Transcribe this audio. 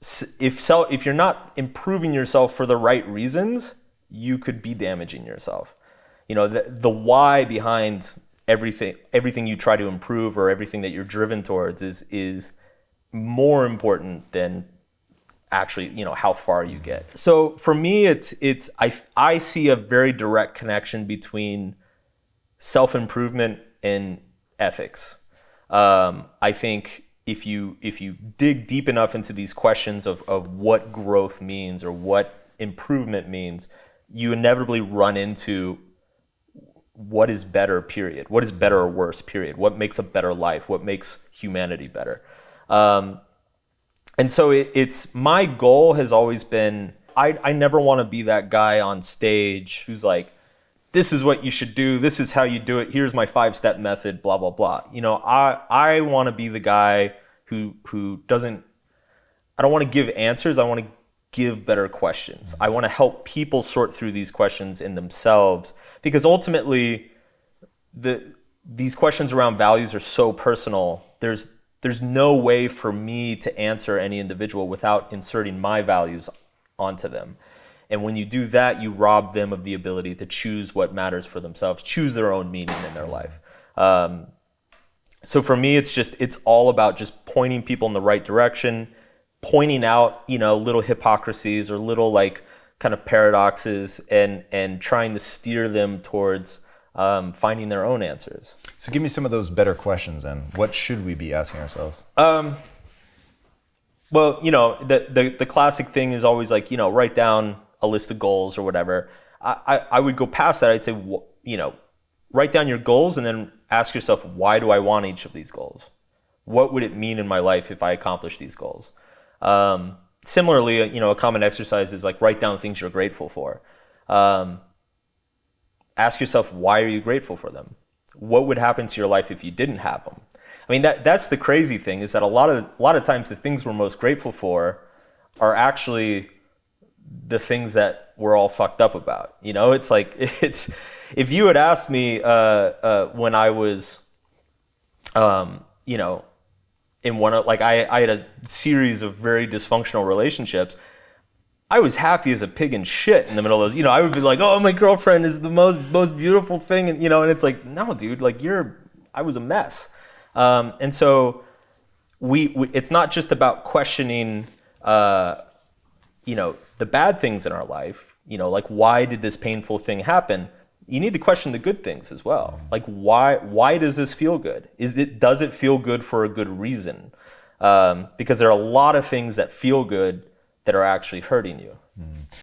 if you're not improving yourself for the right reasons, you could be damaging yourself. The why behind everything you try to improve or everything that you're driven towards is more important than actually, how far you get. So for me, I see a very direct connection between self-improvement and ethics. I think if you dig deep enough into these questions of what growth means or what improvement means, you inevitably run into what is better, period. What is better or worse, period. What makes a better life? What makes humanity better? And so it's my goal has always been, I never want to be that guy on stage who's like, this is what you should do. This is how you do it. Here's my 5-step method, blah, blah, blah. I want to be the guy who doesn't, I don't want to give answers. I want to give better questions. I want to help people sort through these questions in themselves, because ultimately these questions around values are so personal. There's no way for me to answer any individual without inserting my values onto them. And when you do that, you rob them of the ability to choose what matters for themselves, choose their own meaning in their life. So for me, it's all about just pointing people in the right direction, pointing out, little hypocrisies or little kind of paradoxes, and trying to steer them towards finding their own answers. So give me some of those better questions then. What should we be asking ourselves? Well, the classic thing is always write down a list of goals or whatever. I would go past that. I'd say, write down your goals and then ask yourself, why do I want each of these goals? What would it mean in my life if I accomplish these goals? Similarly, a common exercise is write down things you're grateful for. Ask yourself, why are you grateful for them? What would happen to your life if you didn't have them? I mean, that's the crazy thing, is that a lot of times the things we're most grateful for are actually the things that we're all fucked up about. It's if you had asked me when I was, in one of I had a series of very dysfunctional relationships. I was happy as a pig in shit in the middle of those. I would be like, oh, my girlfriend is the most beautiful thing, and and it's like, no, dude, I was a mess. And so it's not just about questioning, the bad things in our life, why did this painful thing happen? You need to question the good things as well. Why does this feel good? Does it feel good for a good reason? Because there are a lot of things that feel good that are actually hurting you.